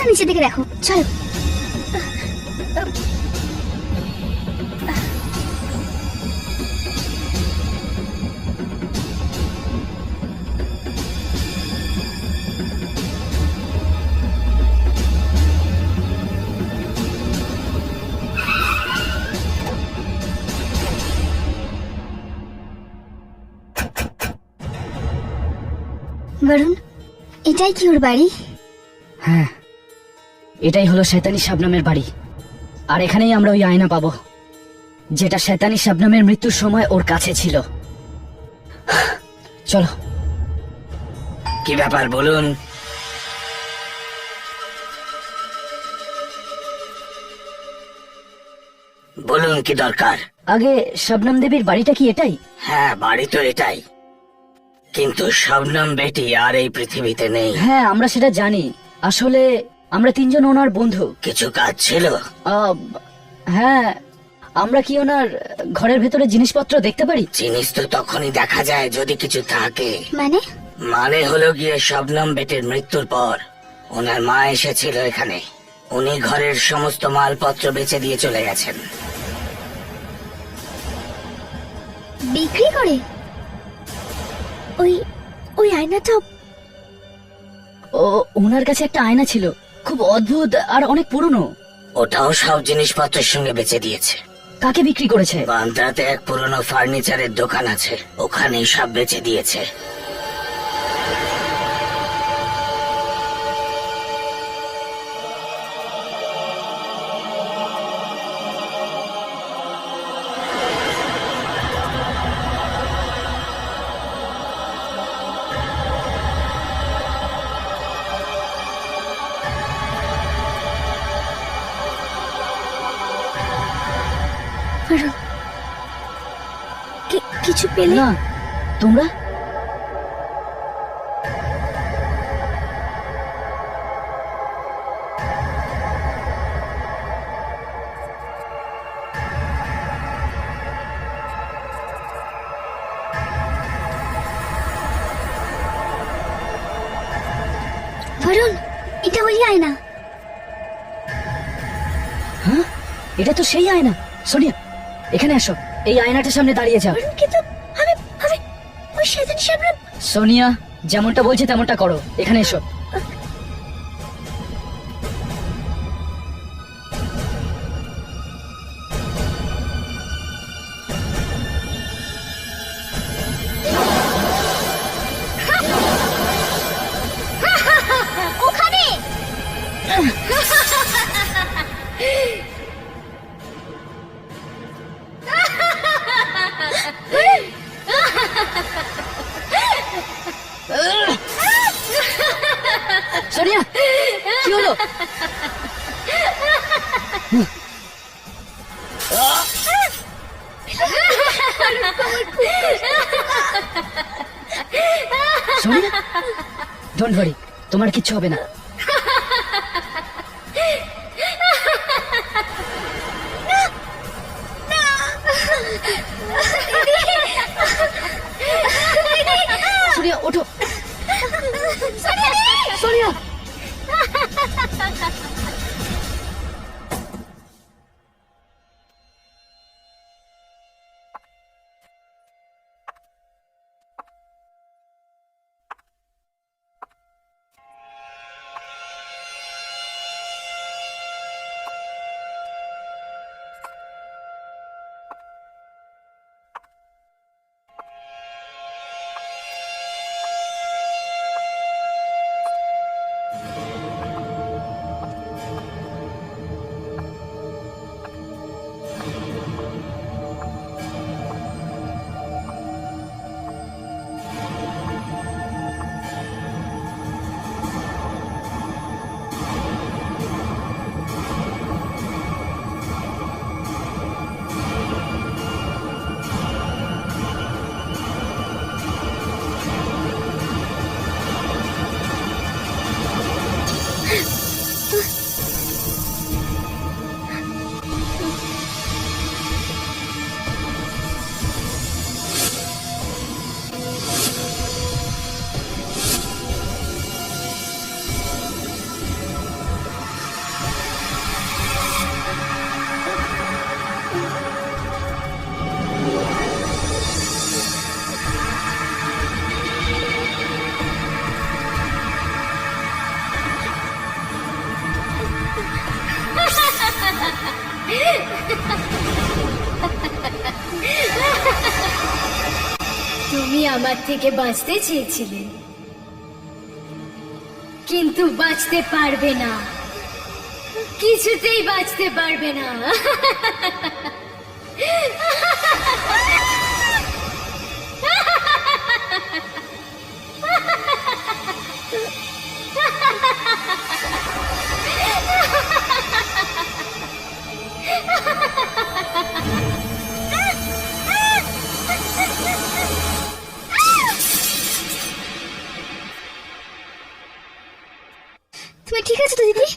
নিচে দিকে দেখো, চলো। বরুণ, এটাই কি ওর বাড়ি? হ্যাঁ, এটাই হলো শয়তানি শাবনামের বাড়ি। আর এখানেই আমরা ওই আয়না পাবো, যেটা শয়তানি শাবনামের মৃত্যুর সময় ওর কাছে ছিল। চলো। কি ব্যাপার বলুন? বলুন কি দরকার? আগে শবনম দেবীর বাড়িটা কি এটাই? হ্যাঁ, বাড়ি তো এটাই, কিন্তু শবনম বেটি আর এই পৃথিবীতে নেই। হ্যাঁ, আমরা সেটা জানি। আসলে আমরা তিনজন ওনার বন্ধু। কিছু কাজ ছিল? হ্যাঁ, আমরা কি ওনার ঘরের ভেতরে জিনিসপত্র দেখতে পারি? জিনিস তো তখনই দেখা যায় যদি কিছু থাকে। মানে? মানে হলো গিয়ে শবনম বেটির মৃত্যুর পর ওনার মা এসেছিল এখানে। উনি ঘরের সমস্ত মালপত্র বেচে দিয়ে চলে গেছেন। বিক্রি করে? ওই ওই আয়নাটা? ওনার কাছে একটা আয়না ছিল, খুব অদ্ভুত আর অনেক পুরনো। ওটাও সব জিনিসপত্রের সঙ্গে বেচে দিয়েছে। কাকে বিক্রি করেছে? বান্দ্রাতে এক পুরনো ফার্নিচারের দোকান আছে, ওখানেই সব বেচে দিয়েছে। বরুণ, কিছু পেলে? না, তোমরা? বরুণ, এটা ওই আয়না। হ্যাঁ, এটা তো সেই আয়না। সোনিয়া, এখানে আসো, এই আয়নাটার সামনে দাঁড়িয়ে যাও। বরুণ, কিন্তু আমি আমি ওই শয়তানি শাবনাম। সোনিয়া, যেমনটা বলছে তেমনটা করো। এখানে এসো। ওখানে সোনিয়া, কি হলো? সোনিয়া, ডোন্ট ওয়ারি, তোমার কিচ্ছু হবে না। সোনিয়া, ওঠো। সোনিয়া, আমার থেকে বাঁচতে চেয়েছিলে, কিন্তু বাঁচতে পারবে না, কিছুতেই বাঁচতে পারবে না। তুমি ঠিক আছো তো দিদি?